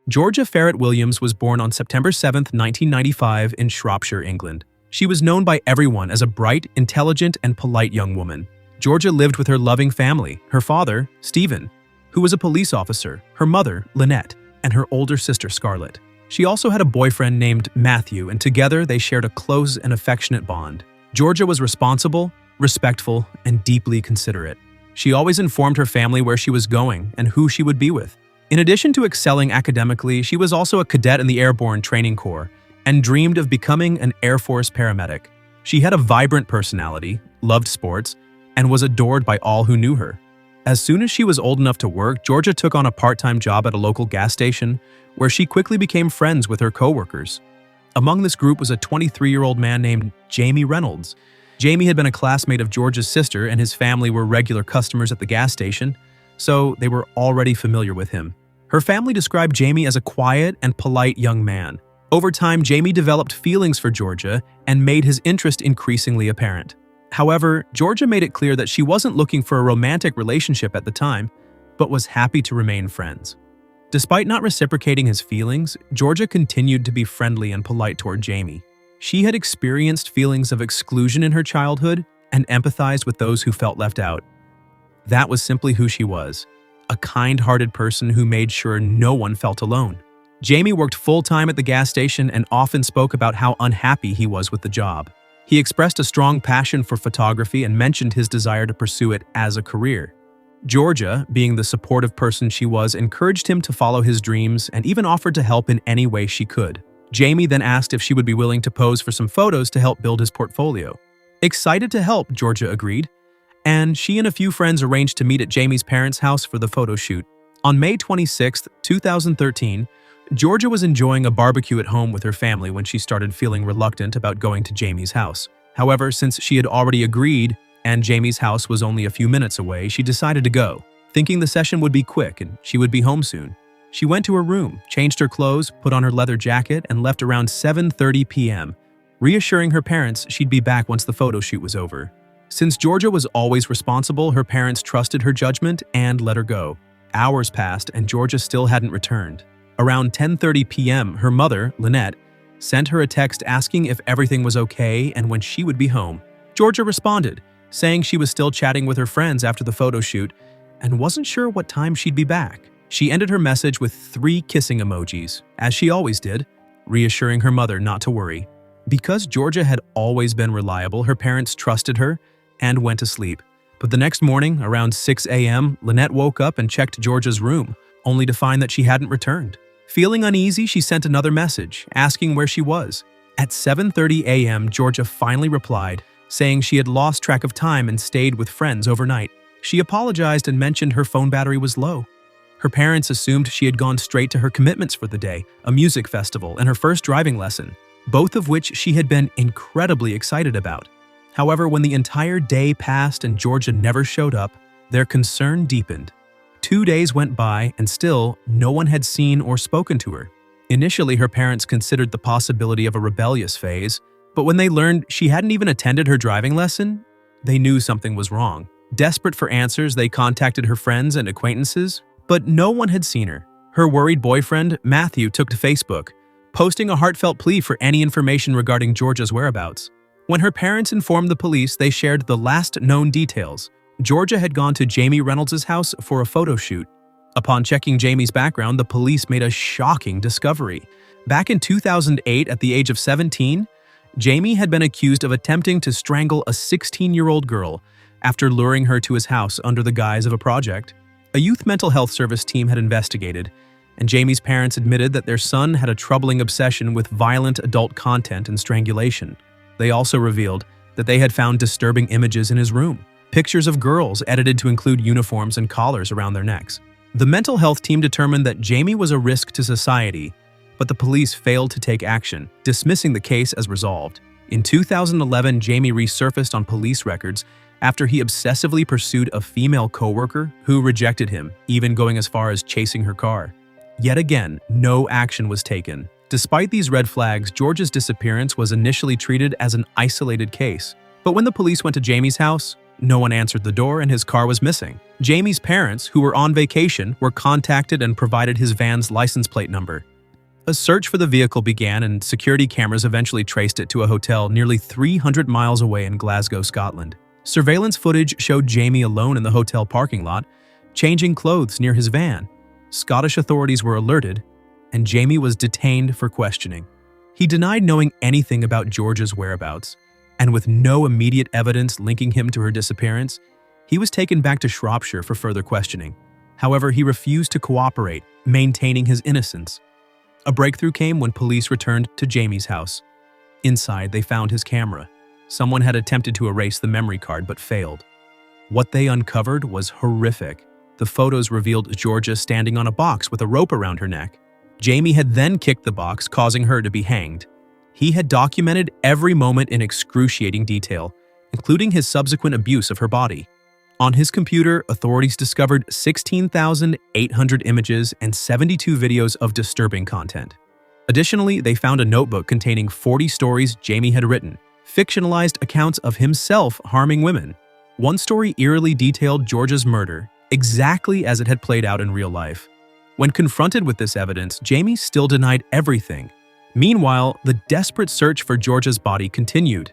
Georgia Ferret Williams was born on September 7, 1995 in Shropshire, England. She was known by everyone as a bright, intelligent, and polite young woman. Georgia lived with her loving family, her father, Stephen, who was a police officer, her mother, Lynette, and her older sister, Scarlett. She also had a boyfriend named Matthew, and together they shared a close and affectionate bond. Georgia was responsible, respectful, and deeply considerate. She always informed her family where she was going and who she would be with. In addition to excelling academically, she was also a cadet in the Airborne Training Corps and dreamed of becoming an Air Force paramedic. She had a vibrant personality, loved sports, and was adored by all who knew her. As soon as she was old enough to work, Georgia took on a part-time job at a local gas station where she quickly became friends with her co-workers. Among this group was a 23-year-old man named Jamie Reynolds. Jamie had been a classmate of Georgia's sister, and his family were regular customers at the gas station, so they were already familiar with him. Her family described Jamie as a quiet and polite young man. Over time, Jamie developed feelings for Georgia and made his interest increasingly apparent. However, Georgia made it clear that she wasn't looking for a romantic relationship at the time, but was happy to remain friends. Despite not reciprocating his feelings, Georgia continued to be friendly and polite toward Jamie. She had experienced feelings of exclusion in her childhood and empathized with those who felt left out. That was simply who she was, a kind-hearted person who made sure no one felt alone. Jamie worked full-time at the gas station and often spoke about how unhappy he was with the job. He expressed a strong passion for photography and mentioned his desire to pursue it as a career. Georgia, being the supportive person she was, encouraged him to follow his dreams and even offered to help in any way she could. Jamie then asked if she would be willing to pose for some photos to help build his portfolio. Excited to help, Georgia agreed, and she and a few friends arranged to meet at Jamie's parents' house for the photo shoot. On May 26, 2013, Georgia was enjoying a barbecue at home with her family when she started feeling reluctant about going to Jamie's house. However, since she had already agreed and Jamie's house was only a few minutes away, she decided to go, thinking the session would be quick and she would be home soon. She went to her room, changed her clothes, put on her leather jacket, and left around 7:30 p.m., reassuring her parents she'd be back once the photo shoot was over. Since Georgia was always responsible, her parents trusted her judgment and let her go. Hours passed and Georgia still hadn't returned. Around 10:30 p.m., her mother, Lynette, sent her a text asking if everything was okay and when she would be home. Georgia responded, saying she was still chatting with her friends after the photo shoot and wasn't sure what time she'd be back. She ended her message with 3 kissing emojis, as she always did, reassuring her mother not to worry. Because Georgia had always been reliable, her parents trusted her and went to sleep. But the next morning, around 6 a.m., Lynette woke up and checked Georgia's room, only to find that she hadn't returned. Feeling uneasy, she sent another message, asking where she was. At 7:30 a.m., Georgia finally replied, saying she had lost track of time and stayed with friends overnight. She apologized and mentioned her phone battery was low. Her parents assumed she had gone straight to her commitments for the day, a music festival, and her first driving lesson, both of which she had been incredibly excited about. However, when the entire day passed and Georgia never showed up, their concern deepened. 2 days went by and still no one had seen or spoken to her. Initially, her parents considered the possibility of a rebellious phase, but when they learned she hadn't even attended her driving lesson, they knew something was wrong. Desperate for answers, they contacted her friends and acquaintances, but no one had seen her. Her worried boyfriend, Matthew, took to Facebook, posting a heartfelt plea for any information regarding Georgia's whereabouts. When her parents informed the police, they shared the last known details. Georgia had gone to Jamie Reynolds' house for a photo shoot. Upon checking Jamie's background, the police made a shocking discovery. Back in 2008, at the age of 17, Jamie had been accused of attempting to strangle a 16-year-old girl after luring her to his house under the guise of a project. A youth mental health service team had investigated, and Jamie's parents admitted that their son had a troubling obsession with violent adult content and strangulation. They also revealed that they had found disturbing images in his room, pictures of girls edited to include uniforms and collars around their necks. The mental health team determined that Jamie was a risk to society, but the police failed to take action, dismissing the case as resolved. In 2011, Jamie resurfaced on police records after he obsessively pursued a female coworker who rejected him, even going as far as chasing her car. Yet again, no action was taken. Despite these red flags, Georgia's disappearance was initially treated as an isolated case. But when the police went to Jamie's house, No one answered the door and his car was missing. Jamie's parents, who were on vacation, were contacted and provided his van's license plate number. A search for the vehicle began and security cameras eventually traced it to a hotel nearly 300 miles away in Glasgow, Scotland. Surveillance footage showed Jamie alone in the hotel parking lot, changing clothes near his van. Scottish authorities were alerted, and Jamie was detained for questioning. He denied knowing anything about Georgia's whereabouts, and with no immediate evidence linking him to her disappearance, he was taken back to Shropshire for further questioning. However, he refused to cooperate, maintaining his innocence. A breakthrough came when police returned to Jamie's house. Inside, they found his camera. Someone had attempted to erase the memory card but failed. What they uncovered was horrific. The photos revealed Georgia standing on a box with a rope around her neck. Jamie had then kicked the box, causing her to be hanged. He had documented every moment in excruciating detail, including his subsequent abuse of her body. On his computer, authorities discovered 16,800 images and 72 videos of disturbing content. Additionally, they found a notebook containing 40 stories Jamie had written, fictionalized accounts of himself harming women. One story eerily detailed Georgia's murder, exactly as it had played out in real life. When confronted with this evidence, Jamie still denied everything. Meanwhile, the desperate search for Georgia's body continued.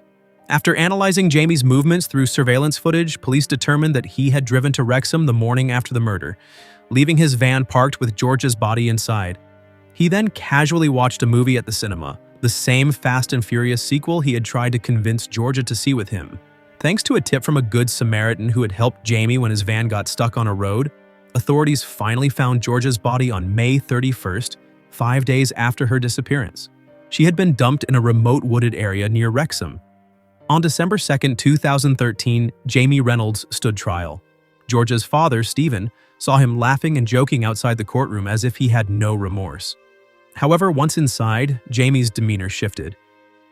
After analyzing Jamie's movements through surveillance footage, police determined that he had driven to Wrexham the morning after the murder, leaving his van parked with Georgia's body inside. He then casually watched a movie at the cinema, the same Fast and Furious sequel he had tried to convince Georgia to see with him. Thanks to a tip from a good Samaritan who had helped Jamie when his van got stuck on a road, authorities finally found Georgia's body on May 31st, 5 days after her disappearance. She had been dumped in a remote wooded area near Wrexham. On December 2, 2013, Jamie Reynolds stood trial. Georgia's father, Stephen, saw him laughing and joking outside the courtroom as if he had no remorse. However, once inside, Jamie's demeanor shifted.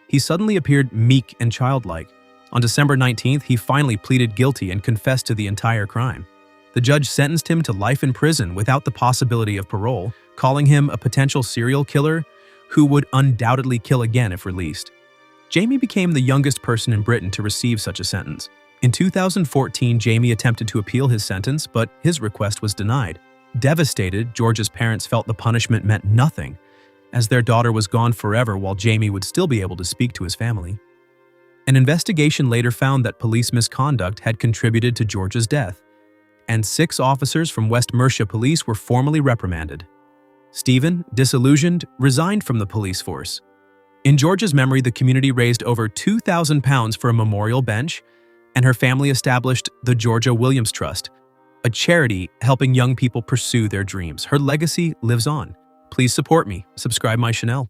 He suddenly appeared meek and childlike. On December 19th, he finally pleaded guilty and confessed to the entire crime. The judge sentenced him to life in prison without the possibility of parole, calling him a potential serial killer who would undoubtedly kill again if released. Jamie became the youngest person in Britain to receive such a sentence. In 2014, Jamie attempted to appeal his sentence, but his request was denied. Devastated, Georgia's parents felt the punishment meant nothing, as their daughter was gone forever while Jamie would still be able to speak to his family. An investigation later found that police misconduct had contributed to Georgia's death, and 6 officers from West Mercia Police were formally reprimanded. Stephen, disillusioned, resigned from the police force. In Georgia's memory, the community raised over £2,000 for a memorial bench, and her family established the Georgia Williams Trust, a charity helping young people pursue their dreams. Her legacy lives on. Please support me. Subscribe my channel.